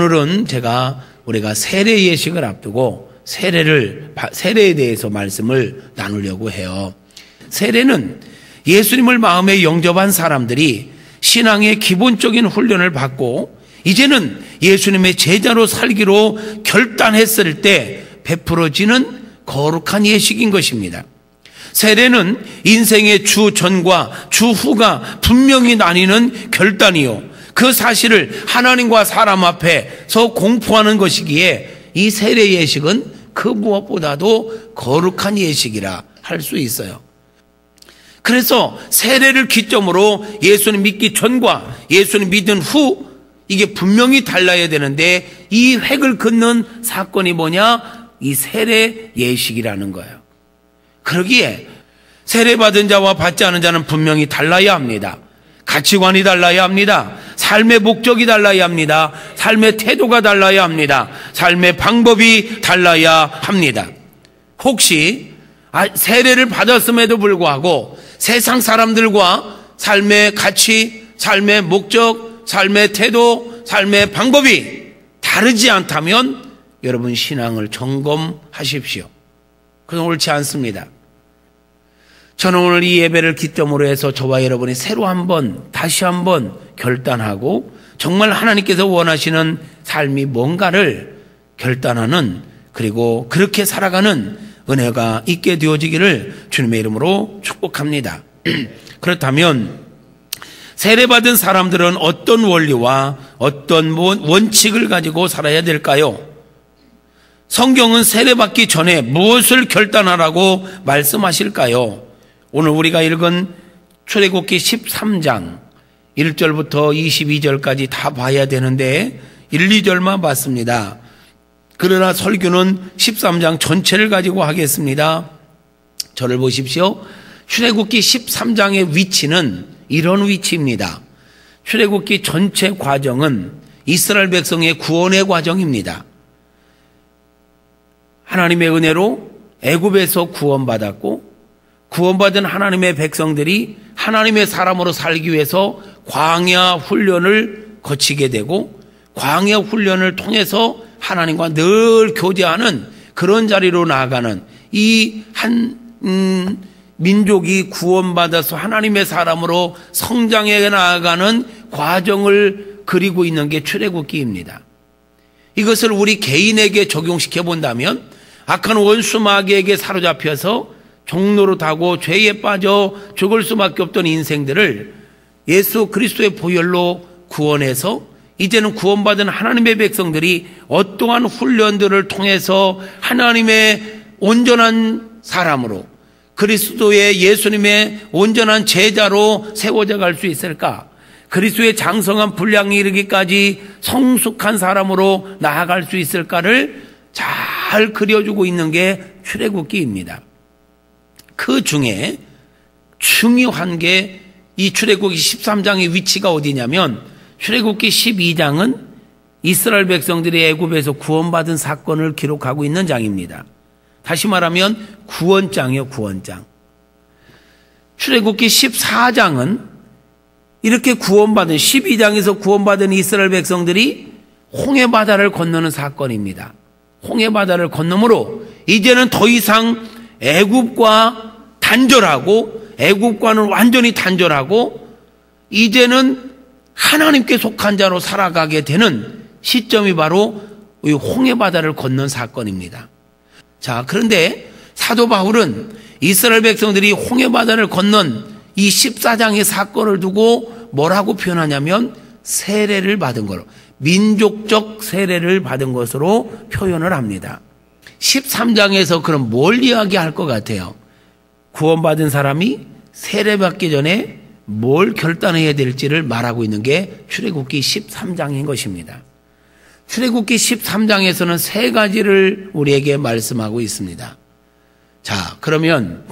오늘은 우리가 세례 예식을 앞두고 세례에 대해서 말씀을 나누려고 해요. 세례는 예수님을 마음에 영접한 사람들이 신앙의 기본적인 훈련을 받고 이제는 예수님의 제자로 살기로 결단했을 때 베풀어지는 거룩한 예식인 것입니다. 세례는 인생의 주 전과 주 후가 분명히 나뉘는 결단이요, 그 사실을 하나님과 사람 앞에서 공포하는 것이기에 이 세례 예식은 그 무엇보다도 거룩한 예식이라 할 수 있어요. 그래서 세례를 기점으로 예수님 믿기 전과 예수님 믿은 후, 이게 분명히 달라야 되는데 이 획을 긋는 사건이 뭐냐? 이 세례 예식이라는 거예요. 그러기에 세례받은 자와 받지 않은 자는 분명히 달라야 합니다. 가치관이 달라야 합니다. 삶의 목적이 달라야 합니다. 삶의 태도가 달라야 합니다. 삶의 방법이 달라야 합니다. 혹시 세례를 받았음에도 불구하고 세상 사람들과 삶의 가치, 삶의 목적, 삶의 태도, 삶의 방법이 다르지 않다면 여러분 신앙을 점검하십시오. 그건 옳지 않습니다. 저는 오늘 이 예배를 기점으로 해서 저와 여러분이 다시 한번 결단하고 정말 하나님께서 원하시는 삶이 뭔가를 결단하는, 그리고 그렇게 살아가는 은혜가 있게 되어지기를 주님의 이름으로 축복합니다. 그렇다면 세례받은 사람들은 어떤 원리와 어떤 원칙을 가지고 살아야 될까요? 성경은 세례받기 전에 무엇을 결단하라고 말씀하실까요? 오늘 우리가 읽은 출애굽기 13장 1절부터 22절까지 다 봐야 되는데 1, 2절만 봤습니다. 그러나 설교는 13장 전체를 가지고 하겠습니다. 저를 보십시오. 출애굽기 13장의 위치는 이런 위치입니다. 출애굽기 전체 과정은 이스라엘 백성의 구원의 과정입니다. 하나님의 은혜로 애굽에서 구원받았고, 구원받은 하나님의 백성들이 하나님의 사람으로 살기 위해서 광야 훈련을 거치게 되고, 광야 훈련을 통해서 하나님과 늘 교제하는 그런 자리로 나아가는 이 민족이 구원받아서 하나님의 사람으로 성장해 나아가는 과정을 그리고 있는 게 출애굽기입니다. 이것을 우리 개인에게 적용시켜 본다면 악한 원수 마귀에게 사로잡혀서 종로로 타고 죄에 빠져 죽을 수밖에 없던 인생들을 예수 그리스도의 보혈로 구원해서 이제는 구원받은 하나님의 백성들이 어떠한 훈련들을 통해서 하나님의 온전한 사람으로, 그리스도의 예수님의 온전한 제자로 세워져 갈 수 있을까? 그리스도의 장성한 분량에 이르기까지 성숙한 사람으로 나아갈 수 있을까를 잘 그려주고 있는 게 출애굽기입니다. 그 중에 중요한 게 이 출애굽기 13장의 위치가 어디냐면, 출애굽기 12장은 이스라엘 백성들이 애굽에서 구원받은 사건을 기록하고 있는 장입니다. 다시 말하면 구원장이요, 구원장. 출애굽기 14장은 이렇게 구원받은, 12장에서 구원받은 이스라엘 백성들이 홍해바다를 건너는 사건입니다. 홍해바다를 건너므로 이제는 더 이상 애굽과 단절하고, 애굽과는 완전히 단절하고 이제는 하나님께 속한 자로 살아가게 되는 시점이 바로 이 홍해바다를 건넌 사건입니다. 자, 그런데 사도 바울은 이스라엘 백성들이 홍해바다를 건넌 이 14장의 사건을 두고 뭐라고 표현하냐면 세례를 받은 거로, 민족적 세례를 받은 것으로 표현을 합니다. 13장에서 그럼 뭘 이야기할 것 같아요? 구원받은 사람이 세례받기 전에 뭘 결단해야 될지를 말하고 있는 게 출애굽기 13장인 것입니다. 출애굽기 13장에서는 세 가지를 우리에게 말씀하고 있습니다. 자, 그러면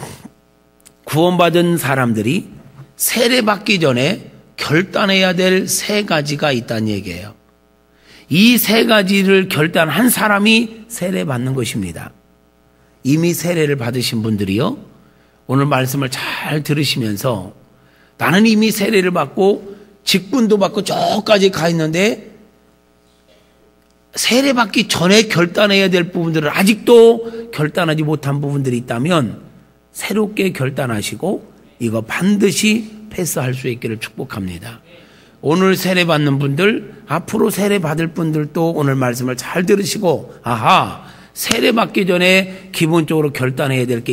구원받은 사람들이 세례받기 전에 결단해야 될 세 가지가 있다는 얘기예요. 이 세 가지를 결단한 사람이 세례받는 것입니다. 이미 세례를 받으신 분들이요, 오늘 말씀을 잘 들으시면서 나는 이미 세례를 받고 직분도 받고 저까지 가 있는데 세례받기 전에 결단해야 될 부분들을 아직도 결단하지 못한 부분들이 있다면 새롭게 결단하시고 이거 반드시 패스할 수 있기를 축복합니다. 오늘 세례받는 분들, 앞으로 세례받을 분들도 오늘 말씀을 잘 들으시고 아하, 세례받기 전에 기본적으로 결단해야 될 게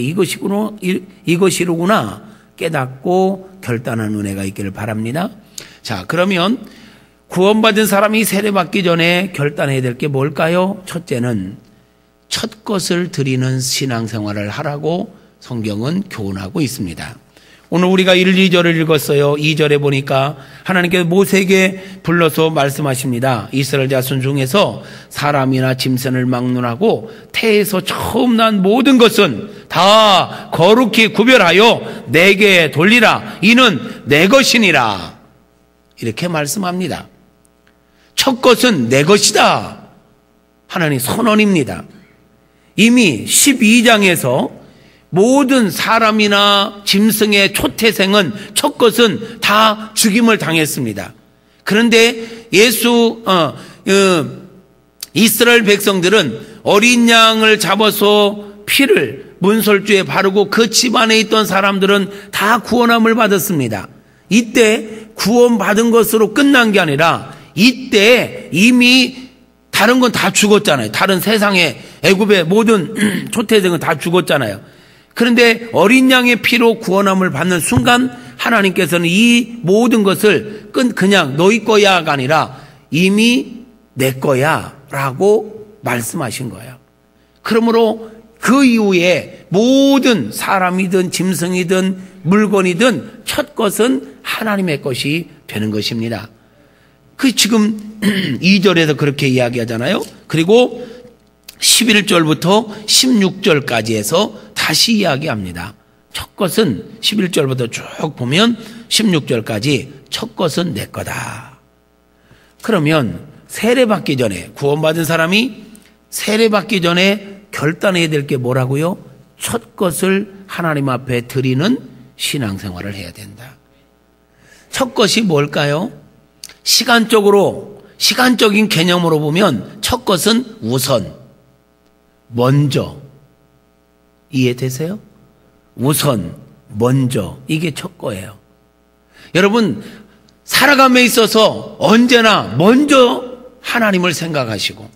이것이로구나 깨닫고 결단하는 은혜가 있기를 바랍니다. 자, 그러면 구원받은 사람이 세례받기 전에 결단해야 될 게 뭘까요? 첫째는 첫 것을 드리는 신앙생활을 하라고 성경은 교훈하고 있습니다. 오늘 우리가 1, 2절을 읽었어요. 2절에 보니까 하나님께서 모세에게 불러서 말씀하십니다. 이스라엘 자손 중에서 사람이나 짐승을 막론하고 태에서 처음 난 모든 것은 다 거룩히 구별하여 내게 돌리라. 이는 내 것이니라. 이렇게 말씀합니다. 첫 것은 내 것이다. 하나님 선언입니다. 이미 12장에서 모든 사람이나 짐승의 초태생은 첫 것은 다 죽임을 당했습니다. 그런데 이스라엘 백성들은 어린 양을 잡아서 피를 문설주에 바르고 그 집안에 있던 사람들은 다 구원함을 받았습니다. 이때 구원받은 것으로 끝난 게 아니라 이때 이미 다른 건 다 죽었잖아요. 다른 세상의 애굽의 모든 초태생은 다 죽었잖아요. 그런데 어린 양의 피로 구원함을 받는 순간 하나님께서는 이 모든 것을 그냥 너희 거야가 아니라 이미 내 거야 라고 말씀하신 거예요. 그러므로 그 이후에 모든 사람이든 짐승이든 물건이든 첫 것은 하나님의 것이 되는 것입니다. 그 지금 2절에서 그렇게 이야기하잖아요. 그리고 11절부터 16절까지 해서 다시 이야기합니다. 첫 것은 11절부터 쭉 보면 16절까지 첫 것은 내 거다. 그러면 세례받기 전에 구원받은 사람이 세례받기 전에 결단해야 될 게 뭐라고요? 첫 것을 하나님 앞에 드리는 신앙생활을 해야 된다. 첫 것이 뭘까요? 시간적인 개념으로 보면 첫 것은 우선, 먼저. 이해되세요? 우선, 먼저. 이게 첫 거예요. 여러분, 살아감에 있어서 언제나 먼저 하나님을 생각하시고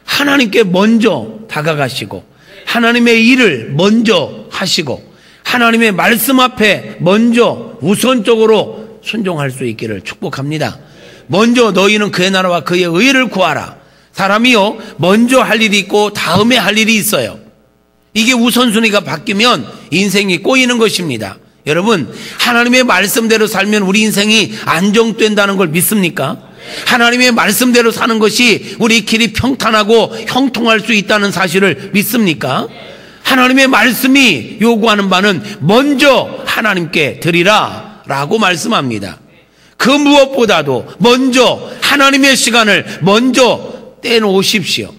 하나님께 먼저 다가가시고 하나님의 일을 먼저 하시고 하나님의 말씀 앞에 먼저 우선적으로 순종할 수 있기를 축복합니다. 먼저 너희는 그의 나라와 그의 의를 구하라. 사람이요, 먼저 할 일이 있고 다음에 할 일이 있어요. 이게 우선순위가 바뀌면 인생이 꼬이는 것입니다. 여러분, 하나님의 말씀대로 살면 우리 인생이 안정된다는 걸 믿습니까? 하나님의 말씀대로 사는 것이 우리 길이 평탄하고 형통할 수 있다는 사실을 믿습니까? 하나님의 말씀이 요구하는 바는 먼저 하나님께 드리라 라고 말씀합니다. 그 무엇보다도 먼저 하나님의 시간을 먼저 떼놓으십시오.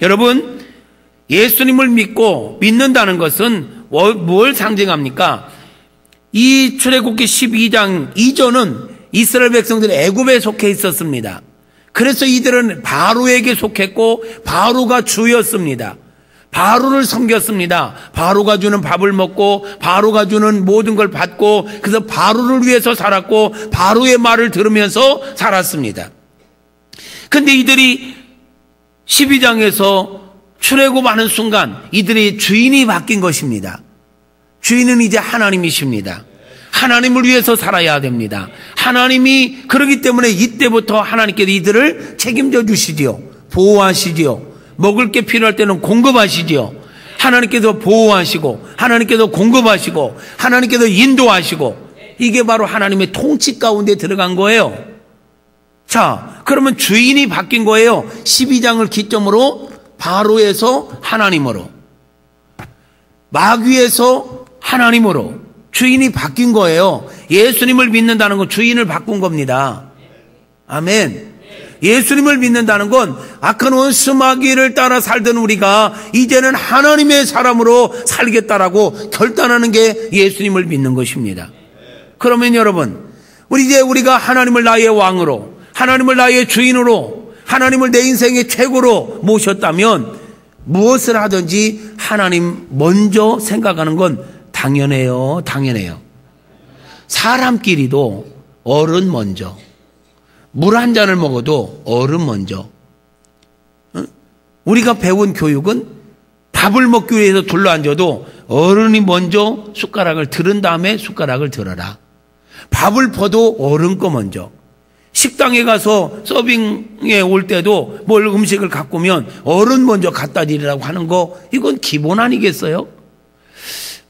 여러분, 예수님을 믿는다는 것은 뭘 상징합니까? 이 출애굽기 12장 이전은 이스라엘 백성들이 애굽에 속해 있었습니다. 그래서 이들은 바로에게 속했고 바로가 주였습니다. 바로를 섬겼습니다. 바로가 주는 밥을 먹고 바로가 주는 모든 걸 받고 그래서 바로를 위해서 살았고 바로의 말을 들으면서 살았습니다. 근데 이들이 12장에서 출애굽하는 순간 이들의 주인이 바뀐 것입니다. 주인은 이제 하나님이십니다. 하나님을 위해서 살아야 됩니다. 하나님이 그러기 때문에 이때부터 하나님께서 이들을 책임져 주시지요. 보호하시지요. 먹을 게 필요할 때는 공급하시지요. 하나님께서 보호하시고 하나님께서 공급하시고 하나님께서 인도하시고 이게 바로 하나님의 통치 가운데 들어간 거예요. 자, 그러면 주인이 바뀐 거예요. 12장을 기점으로 바로에서 하나님으로, 마귀에서 하나님으로 주인이 바뀐 거예요. 예수님을 믿는다는 건 주인을 바꾼 겁니다. 아멘. 예수님을 믿는다는 건 악한 원수 마귀를 따라 살던 우리가 이제는 하나님의 사람으로 살겠다라고 결단하는 게 예수님을 믿는 것입니다. 그러면 여러분, 우리가 하나님을 나의 왕으로, 하나님을 나의 주인으로, 하나님을 내 인생의 최고로 모셨다면 무엇을 하든지 하나님 먼저 생각하는 건 당연해요. 당연해요. 사람끼리도 어른 먼저, 물 한 잔을 먹어도 어른 먼저. 우리가 배운 교육은 밥을 먹기 위해서 둘러앉아도 어른이 먼저 숟가락을 들은 다음에 숟가락을 들어라. 밥을 퍼도 어른 거 먼저. 식당에 가서 서빙에 올 때도 뭘 음식을 갖고 오면 어른 먼저 갖다 드리라고 하는 거, 이건 기본 아니겠어요?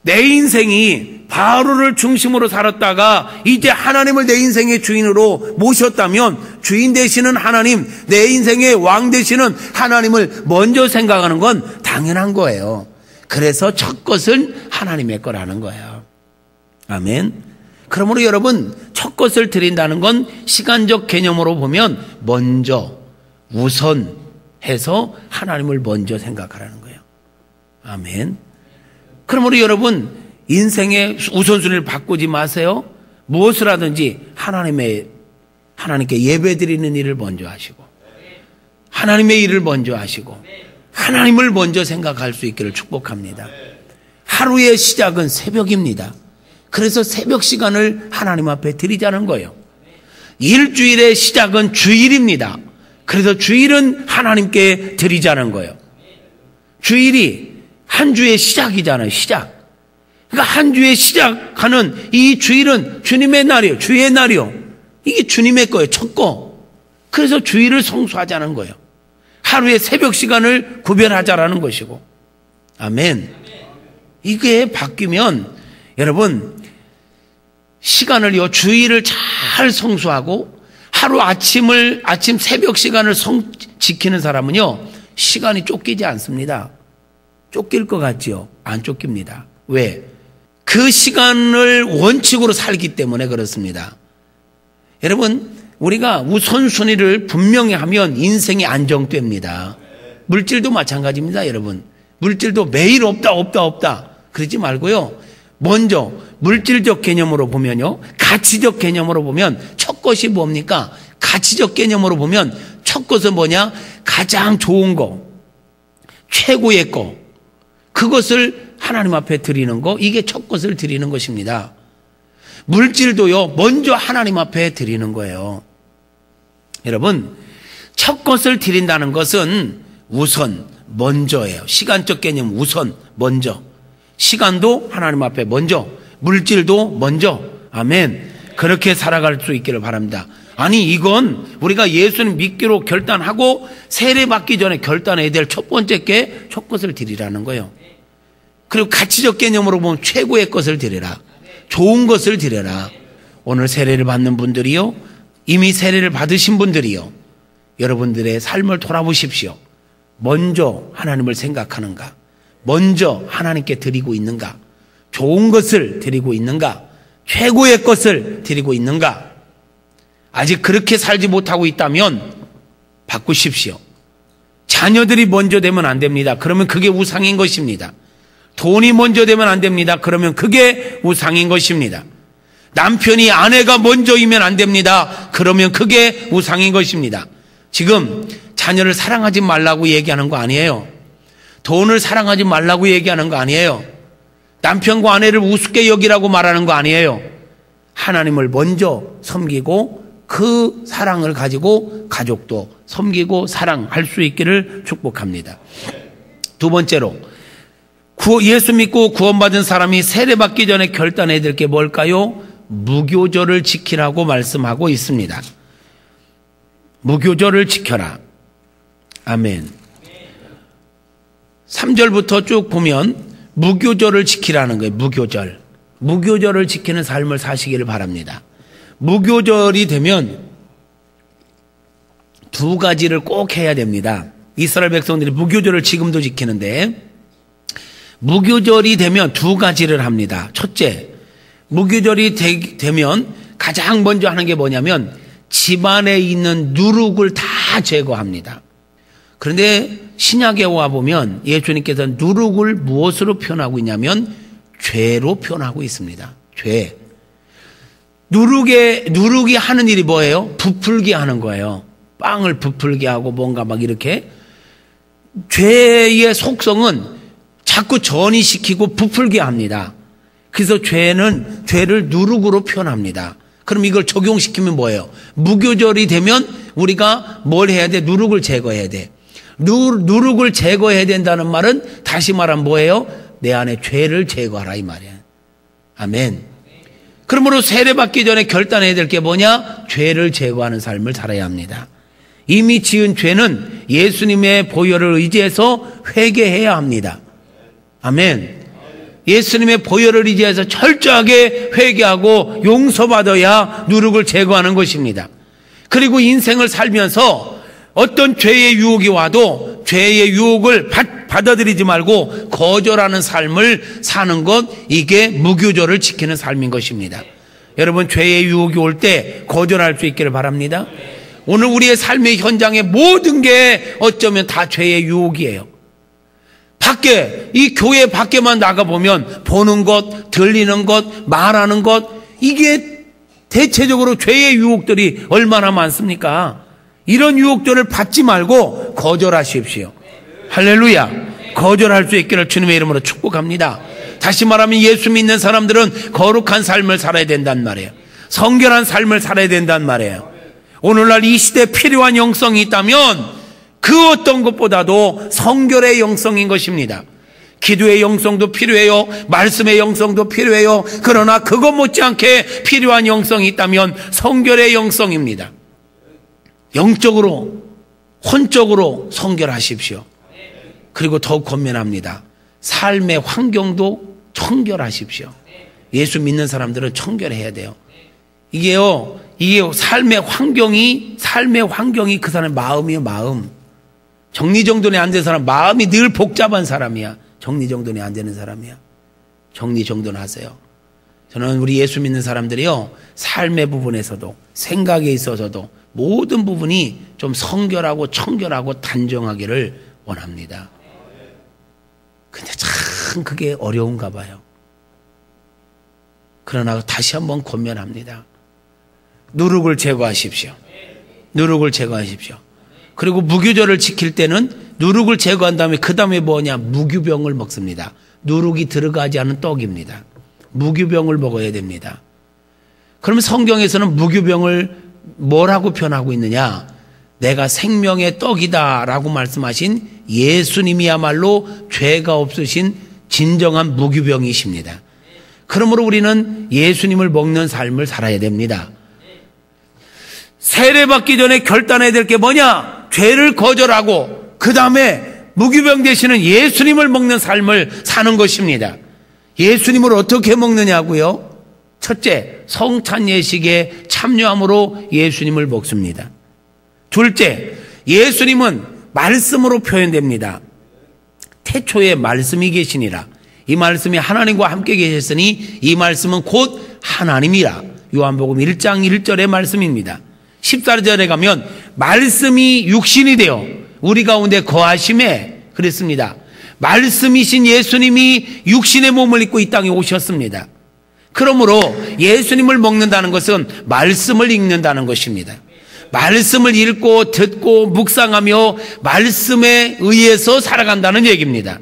내 인생이 바로를 중심으로 살았다가 이제 하나님을 내 인생의 주인으로 모셨다면 주인 되시는 하나님, 내 인생의 왕 되시는 하나님을 먼저 생각하는 건 당연한 거예요. 그래서 첫 것은 하나님의 거라는 거예요. 아멘. 그러므로 여러분, 첫 것을 드린다는 건 시간적 개념으로 보면 먼저, 우선 해서 하나님을 먼저 생각하라는 거예요. 아멘. 그러므로 여러분, 인생의 우선순위를 바꾸지 마세요. 무엇을 하든지 하나님께 예배 드리는 일을 먼저 하시고, 하나님의 일을 먼저 하시고, 하나님을 먼저 생각할 수 있기를 축복합니다. 하루의 시작은 새벽입니다. 그래서 새벽 시간을 하나님 앞에 드리자는 거예요. 일주일의 시작은 주일입니다. 그래서 주일은 하나님께 드리자는 거예요. 주일이 한 주의 시작이잖아요. 시작. 그러니까 한 주의 시작하는 이 주일은 주님의 날이에요. 주의 날이요. 이게 주님의 거예요. 첫 거. 그래서 주일을 성수하자는 거예요. 하루의 새벽 시간을 구별하자라는 것이고. 아멘. 이게 바뀌면 여러분, 시간을요, 주일을 잘 성수하고 하루 아침 새벽 시간을 지키는 사람은요, 시간이 쫓기지 않습니다. 쫓길 것 같지요? 안 쫓깁니다. 왜? 그 시간을 원칙으로 살기 때문에 그렇습니다. 여러분, 우리가 우선순위를 분명히 하면 인생이 안정됩니다. 물질도 마찬가지입니다, 여러분. 물질도 매일 없다. 그러지 말고요. 먼저 물질적 개념으로 보면요, 가치적 개념으로 보면 첫 것이 뭡니까? 가치적 개념으로 보면 첫 것은 뭐냐? 가장 좋은 거, 최고의 거, 그것을 하나님 앞에 드리는 거, 이게 첫 것을 드리는 것입니다. 물질도요, 먼저 하나님 앞에 드리는 거예요. 여러분, 첫 것을 드린다는 것은 우선, 먼저예요. 시간적 개념 우선, 먼저. 시간도 하나님 앞에 먼저, 물질도 먼저. 아멘. 그렇게 살아갈 수 있기를 바랍니다. 아니, 이건 우리가 예수님 믿기로 결단하고 세례받기 전에 결단해야 될 첫 번째 게 첫 것을 드리라는 거예요. 그리고 가치적 개념으로 보면 최고의 것을 드려라. 좋은 것을 드려라. 오늘 세례를 받는 분들이요, 이미 세례를 받으신 분들이요, 여러분들의 삶을 돌아보십시오. 먼저 하나님을 생각하는가? 먼저 하나님께 드리고 있는가? 좋은 것을 드리고 있는가? 최고의 것을 드리고 있는가? 아직 그렇게 살지 못하고 있다면 바꾸십시오. 자녀들이 먼저 되면 안 됩니다. 그러면 그게 우상인 것입니다. 돈이 먼저 되면 안 됩니다. 그러면 그게 우상인 것입니다. 남편이 아내가 먼저이면 안 됩니다. 그러면 그게 우상인 것입니다. 지금 자녀를 사랑하지 말라고 얘기하는 거 아니에요. 돈을 사랑하지 말라고 얘기하는 거 아니에요. 남편과 아내를 우습게 여기라고 말하는 거 아니에요. 하나님을 먼저 섬기고 그 사랑을 가지고 가족도 섬기고 사랑할 수 있기를 축복합니다. 두 번째로, 예수 믿고 구원받은 사람이 세례받기 전에 결단해야 될 게 뭘까요? 무교절을 지키라고 말씀하고 있습니다. 무교절을 지켜라. 아멘. 3절부터 쭉 보면 무교절을 지키라는 거예요. 무교절. 무교절을 지키는 삶을 사시기를 바랍니다. 무교절이 되면 두 가지를 꼭 해야 됩니다. 이스라엘 백성들이 무교절을 지금도 지키는데, 무교절이 되면 두 가지를 합니다. 첫째, 무교절이 되면 가장 먼저 하는 게 뭐냐면 집안에 있는 누룩을 다 제거합니다. 그런데 신약에 와보면 예수님께서 누룩을 무엇으로 표현하고 있냐면 죄로 표현하고 있습니다. 죄. 누룩이 하는 일이 뭐예요? 부풀게 하는 거예요. 빵을 부풀게 하고 뭔가 막 이렇게. 죄의 속성은 자꾸 전이시키고 부풀게 합니다. 그래서 죄를 누룩으로 표현합니다. 그럼 이걸 적용시키면 뭐예요? 무교절이 되면 우리가 뭘 해야 돼? 누룩을 제거해야 돼. 누룩을 제거해야 된다는 말은 다시 말하면 뭐예요? 내 안에 죄를 제거하라 이 말이에요. 아멘. 그러므로 세례받기 전에 결단해야 될 게 뭐냐? 죄를 제거하는 삶을 살아야 합니다. 이미 지은 죄는 예수님의 보혈을 의지해서 회개해야 합니다. 아멘. 예수님의 보혈을 의지해서 철저하게 회개하고 용서받아야 누룩을 제거하는 것입니다. 그리고 인생을 살면서 어떤 죄의 유혹이 와도 죄의 유혹을 받아들이지 말고 거절하는 삶을 사는 것, 이게 무교절을 지키는 삶인 것입니다. 여러분, 죄의 유혹이 올 때 거절할 수 있기를 바랍니다. 오늘 우리의 삶의 현장의 모든 게 어쩌면 다 죄의 유혹이에요. 이 교회 밖에만 나가보면 보는 것, 들리는 것, 말하는 것, 이게 대체적으로 죄의 유혹들이 얼마나 많습니까? 이런 유혹들을 받지 말고 거절하십시오. 할렐루야. 거절할 수 있기를 주님의 이름으로 축복합니다. 다시 말하면 예수 믿는 사람들은 거룩한 삶을 살아야 된단 말이에요. 성결한 삶을 살아야 된단 말이에요. 오늘날 이 시대에 필요한 영성이 있다면 그 어떤 것보다도 성결의 영성인 것입니다. 기도의 영성도 필요해요. 말씀의 영성도 필요해요. 그러나 그것 못지않게 필요한 영성이 있다면 성결의 영성입니다. 영적으로, 혼적으로 성결하십시오. 그리고 더욱 권면합니다. 삶의 환경도 청결하십시오. 예수 믿는 사람들은 청결해야 돼요. 이게 삶의 환경이 그 사람의 마음이에요, 마음. 정리정돈이 안 된 사람, 마음이 늘 복잡한 사람이야. 정리정돈이 안 되는 사람이야. 정리정돈하세요. 저는 우리 예수 믿는 사람들이요, 삶의 부분에서도, 생각에 있어서도 모든 부분이 좀 성결하고 청결하고 단정하기를 원합니다. 근데 참 그게 어려운가 봐요. 그러나 다시 한번 권면합니다. 누룩을 제거하십시오. 누룩을 제거하십시오. 그리고 무교절을 지킬 때는 누룩을 제거한 다음에 그 다음에 뭐냐? 무교병을 먹습니다. 누룩이 들어가지 않은 떡입니다. 무교병을 먹어야 됩니다. 그러면 성경에서는 무교병을 뭐라고 표현하고 있느냐? 내가 생명의 떡이다 라고 말씀하신 예수님이야말로 죄가 없으신 진정한 무교병이십니다. 그러므로 우리는 예수님을 먹는 삶을 살아야 됩니다. 세례받기 전에 결단해야 될 게 뭐냐? 죄를 거절하고 그 다음에 무교병 되시는 예수님을 먹는 삶을 사는 것입니다. 예수님을 어떻게 먹느냐고요? 첫째, 성찬 예식에 참여함으로 예수님을 먹습니다. 둘째, 예수님은 말씀으로 표현됩니다. 태초에 말씀이 계시니라. 이 말씀이 하나님과 함께 계셨으니 이 말씀은 곧 하나님이라. 요한복음 1장 1절의 말씀입니다. 14절에 가면 말씀이 육신이 되어 우리 가운데 거하심에 그랬습니다. 말씀이신 예수님이 육신의 몸을 입고 이 땅에 오셨습니다. 그러므로 예수님을 먹는다는 것은 말씀을 읽는다는 것입니다. 말씀을 읽고 듣고 묵상하며 말씀에 의해서 살아간다는 얘기입니다.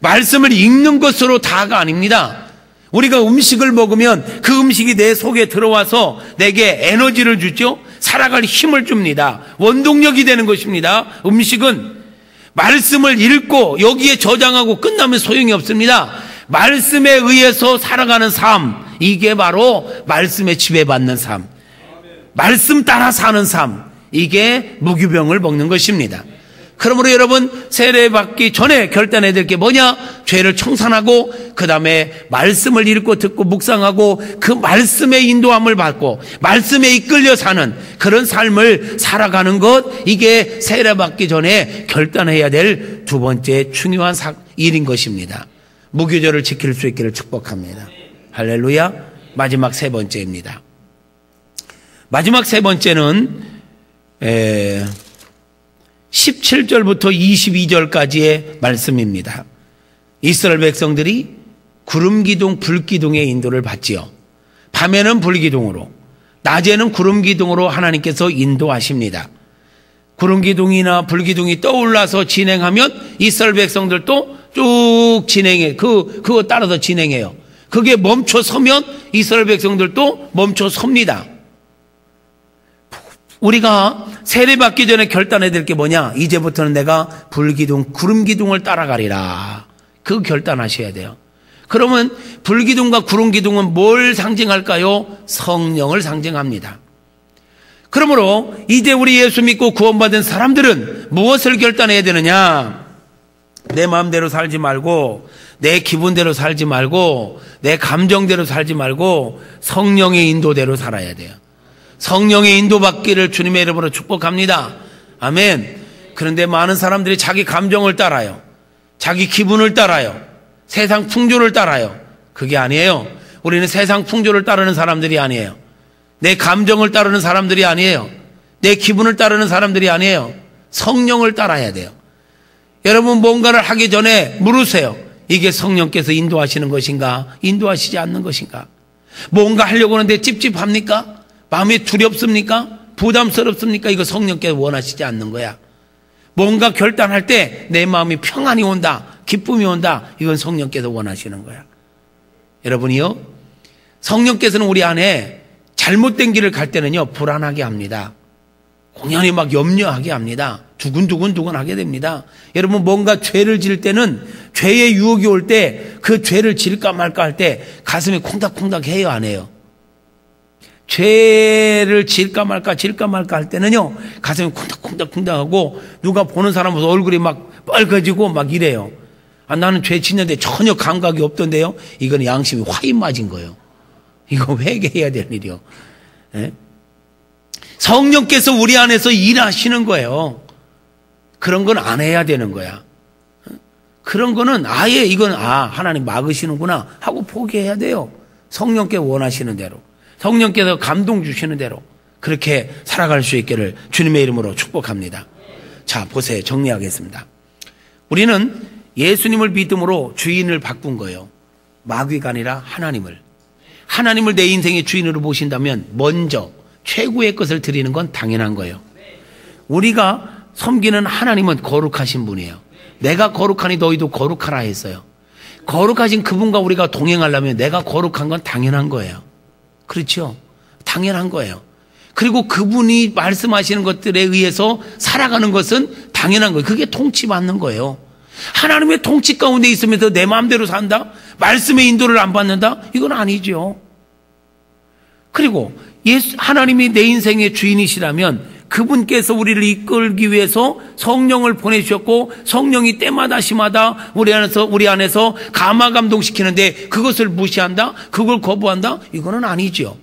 말씀을 읽는 것으로 다가 아닙니다. 우리가 음식을 먹으면 그 음식이 내 속에 들어와서 내게 에너지를 주죠. 살아갈 힘을 줍니다. 원동력이 되는 것입니다. 음식은 말씀을 읽고 여기에 저장하고 끝나면 소용이 없습니다. 말씀에 의해서 살아가는 삶, 이게 바로 말씀에 지배받는 삶, 말씀 따라 사는 삶, 이게 무교병을 먹는 것입니다. 그러므로 여러분, 세례받기 전에 결단해야 될 게 뭐냐? 죄를 청산하고 그 다음에 말씀을 읽고 듣고 묵상하고 그 말씀의 인도함을 받고 말씀에 이끌려 사는 그런 삶을 살아가는 것, 이게 세례받기 전에 결단해야 될 두 번째 중요한 일인 것입니다. 무교절을 지킬 수 있기를 축복합니다. 할렐루야. 마지막 세 번째입니다. 마지막 세 번째는 17절부터 22절까지의 말씀입니다. 이스라엘 백성들이 구름기둥, 불기둥의 인도를 받지요. 밤에는 불기둥으로, 낮에는 구름기둥으로 하나님께서 인도하십니다. 구름기둥이나 불기둥이 떠올라서 진행하면 이스라엘 백성들도 쭉 진행해. 그거 따라서 진행해요. 그게 멈춰 서면 이스라엘 백성들도 멈춰 섭니다. 우리가 세례받기 전에 결단해야 될 게 뭐냐? 이제부터는 내가 불기둥, 구름기둥을 따라가리라. 그 결단하셔야 돼요. 그러면 불기둥과 구름기둥은 뭘 상징할까요? 성령을 상징합니다. 그러므로 이제 우리 예수 믿고 구원받은 사람들은 무엇을 결단해야 되느냐? 내 마음대로 살지 말고, 내 기분대로 살지 말고, 내 감정대로 살지 말고 성령의 인도대로 살아야 돼요. 성령의 인도받기를 주님의 이름으로 축복합니다. 아멘. 그런데 많은 사람들이 자기 감정을 따라요. 자기 기분을 따라요. 세상 풍조를 따라요. 그게 아니에요. 우리는 세상 풍조를 따르는 사람들이 아니에요. 내 감정을 따르는 사람들이 아니에요. 내 기분을 따르는 사람들이 아니에요. 성령을 따라야 돼요. 여러분, 뭔가를 하기 전에 물으세요. 이게 성령께서 인도하시는 것인가? 인도하시지 않는 것인가? 뭔가 하려고 하는데 찝찝합니까? 마음이 두렵습니까? 부담스럽습니까? 이거 성령께서 원하시지 않는 거야. 뭔가 결단할 때 내 마음이 평안이 온다, 기쁨이 온다, 이건 성령께서 원하시는 거야. 여러분이요, 성령께서는 우리 안에 잘못된 길을 갈 때는요, 불안하게 합니다. 공연히 막 염려하게 합니다. 두근두근 하게 됩니다. 여러분, 뭔가 죄를 지을 때는, 죄의 유혹이 올 때 그 죄를 지을까 말까 할 때 가슴이 콩닥콩닥 해요, 안 해요? 죄를 지을까 말까 할 때는요, 가슴이 콩닥콩닥하고 누가 보는 사람 보고 얼굴이 막 빨개지고 막 이래요. 나는 죄 짓는데 전혀 감각이 없던데요. 이건 양심이 화인 맞은 거예요. 이거 회개해야 될 일이요. 네? 성령께서 우리 안에서 일하시는 거예요. 그런 건 안 해야 되는 거야. 그런 거는 아예 이건 하나님 막으시는구나 하고 포기해야 돼요. 성령께 원하시는 대로, 성령께서 감동 주시는 대로 그렇게 살아갈 수 있기를 주님의 이름으로 축복합니다. 자, 보세요. 정리하겠습니다. 우리는 예수님을 믿음으로 주인을 바꾼 거예요. 마귀가 아니라 하나님을 내 인생의 주인으로 모신다면 먼저 최고의 것을 드리는 건 당연한 거예요. 우리가 섬기는 하나님은 거룩하신 분이에요. 내가 거룩하니 너희도 거룩하라 했어요. 거룩하신 그분과 우리가 동행하려면 내가 거룩한 건 당연한 거예요. 그렇죠? 당연한 거예요. 그리고 그분이 말씀하시는 것들에 의해서 살아가는 것은 당연한 거예요. 그게 통치받는 거예요. 하나님의 통치 가운데 있으면서 내 마음대로 산다? 말씀의 인도를 안 받는다? 이건 아니죠. 그리고 하나님이 내 인생의 주인이시라면 그분께서 우리를 이끌기 위해서 성령을 보내주셨고, 성령이 때마다 시마다 우리 안에서 감화 감동시키는데 그것을 무시한다? 그걸 거부한다? 이거는 아니죠.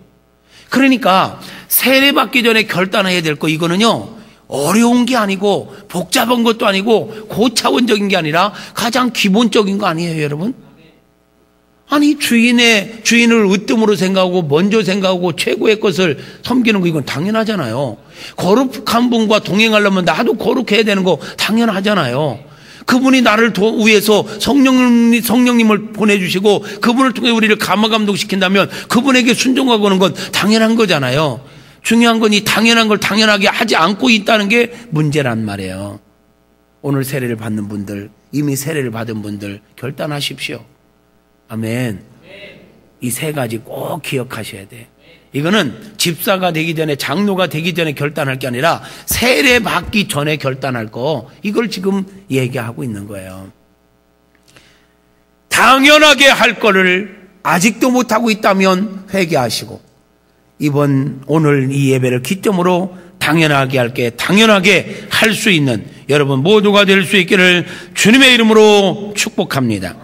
그러니까 세례받기 전에 결단해야 될 거, 이거는요, 어려운 게 아니고 복잡한 것도 아니고 고차원적인 게 아니라 가장 기본적인 거 아니에요, 여러분? 아니, 주인을 으뜸으로 생각하고 먼저 생각하고 최고의 것을 섬기는 거, 이건 당연하잖아요. 거룩한 분과 동행하려면 나도 거룩해야 되는 거 당연하잖아요. 그분이 나를 위해서 성령님을 보내주시고 그분을 통해 우리를 감화 감동시킨다면 그분에게 순종하고 하는 건 당연한 거잖아요. 중요한 건 이 당연한 걸 당연하게 하지 않고 있다는 게 문제란 말이에요. 오늘 세례를 받는 분들, 이미 세례를 받은 분들 결단하십시오. 아멘. 이 세 가지 꼭 기억하셔야 돼. 이거는 집사가 되기 전에, 장로가 되기 전에 결단할 게 아니라 세례 받기 전에 결단할 거, 이걸 지금 얘기하고 있는 거예요. 당연하게 할 거를 아직도 못하고 있다면 회개하시고, 오늘 이 예배를 기점으로 당연하게 할게, 당연하게 할 수 있는 여러분 모두가 될 수 있기를 주님의 이름으로 축복합니다.